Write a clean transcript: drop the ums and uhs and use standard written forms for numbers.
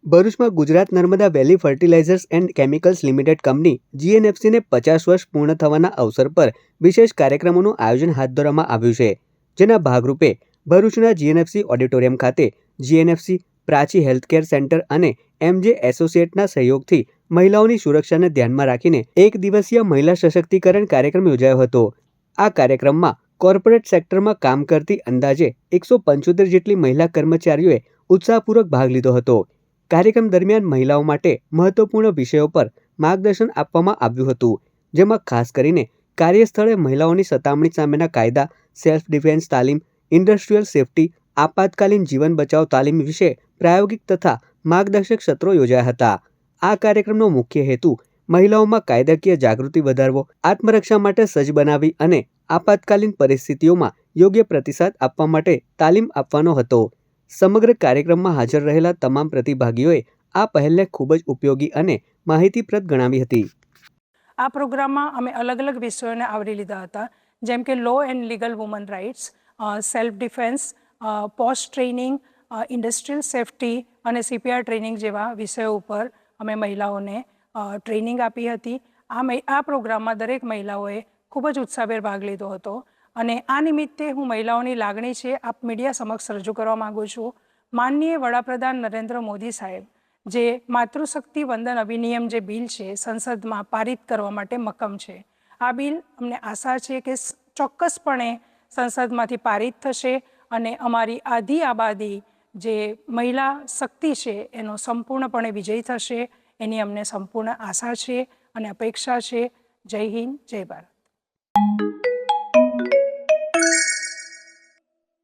ભરૂચમાં Gujarat Narmada valley fertilizers and chemicals limited company જીએનએફસીને 50 વર્ષ પૂર્ણ થવાના અવસર પર વિશેષ કાર્યક્રમોનું આયોજન હાથ ધરવામાં આવ્યું છે, જેના ભાગરૂપે ભરૂચના જીએનએફસી ઓડિટોરિયમ ખાતે જીએનએફસી, પ્રાચી હેલ્થકેર સેન્ટર અને એમજે એસોસિએટના સહયોગથી મહિલાઓની સુરક્ષાને ધ્યાનમાં રાખીને એક દિવસીય મહિલા સશક્તિકરણ કાર્યક્રમ યોજાયો હતો. આ કાર્યક્રમમાં કોર્પોરેટ સેક્ટરમાં કામ કરતી અંદાજે 175 જેટલી મહિલા કર્મચારીઓએ ઉત્સાહપૂર્વક ભાગ લીધો હતો. કાર્યક્રમ દરમિયાન મહિલાઓ માટે મહત્વપૂર્ણ વિષયો પર માર્ગદર્શન આપવામાં આવ્યું હતું, જેમાં ખાસ કરીને કાર્યસ્થળે મહિલાઓની સતામણી સામેના કાયદા, સેલ્ફ ડિફેન્સ તાલીમ, ઇન્ડસ્ટ્રીયલ સેફટી, આપાતકાલીન જીવન બચાવ તાલીમ વિશે પ્રાયોગિક તથા માર્ગદર્શક સત્રો યોજાયા હતા. આ કાર્યક્રમનો મુખ્ય હેતુ મહિલાઓમાં કાયદાકીય જાગૃતિ વધારવો, આત્મરક્ષા માટે સજ્જ બનાવવી અને આપાતકાલીન પરિસ્થિતિઓમાં યોગ્ય પ્રતિસાદ આપવા માટે તાલીમ આપવાનો હતો. સમગ્ર કાર્યક્રમમાં હાજર રહેલા તમામ પ્રતિભાગીઓએ આ પહેલને ખૂબ જ ઉપયોગી અને માહિતીપ્રદ ગણાવી હતી. આ પ્રોગ્રામમાં અમે અલગ અલગ વિષયોને આવરી લીધા હતા, જેમ કે law and legal woman rights, self defence, post training, industrial safety અને સીપીઆર ટ્રેનિંગ જેવા વિષયો ઉપર અમે મહિલાઓને ટ્રેનિંગ આપી હતી. આ પ્રોગ્રામમાં દરેક મહિલાઓએ ખૂબ જ ઉત્સાહભેર ભાગ લીધો હતો અને આ નિમિત્તે હું મહિલાઓની લાગણી છે આપ મીડિયા સમક્ષ રજૂ કરવા માગું છું. માનનીય વડાપ્રધાન નરેન્દ્ર મોદી સાહેબ જે માતૃશક્તિ વંદન અધિનિયમ જે બિલ છે સંસદમાં પારિત કરવા માટે મક્કમ છે. આ બિલ અમને આશા છે કે ચોક્કસપણે સંસદમાંથી પારિત થશે અને અમારી આધી આબાદી જે મહિલા શક્તિ છે એનો સંપૂર્ણપણે વિજય થશે એની અમને સંપૂર્ણ આશા છે અને અપેક્ષા છે. જય હિન્દ, જય ભારત.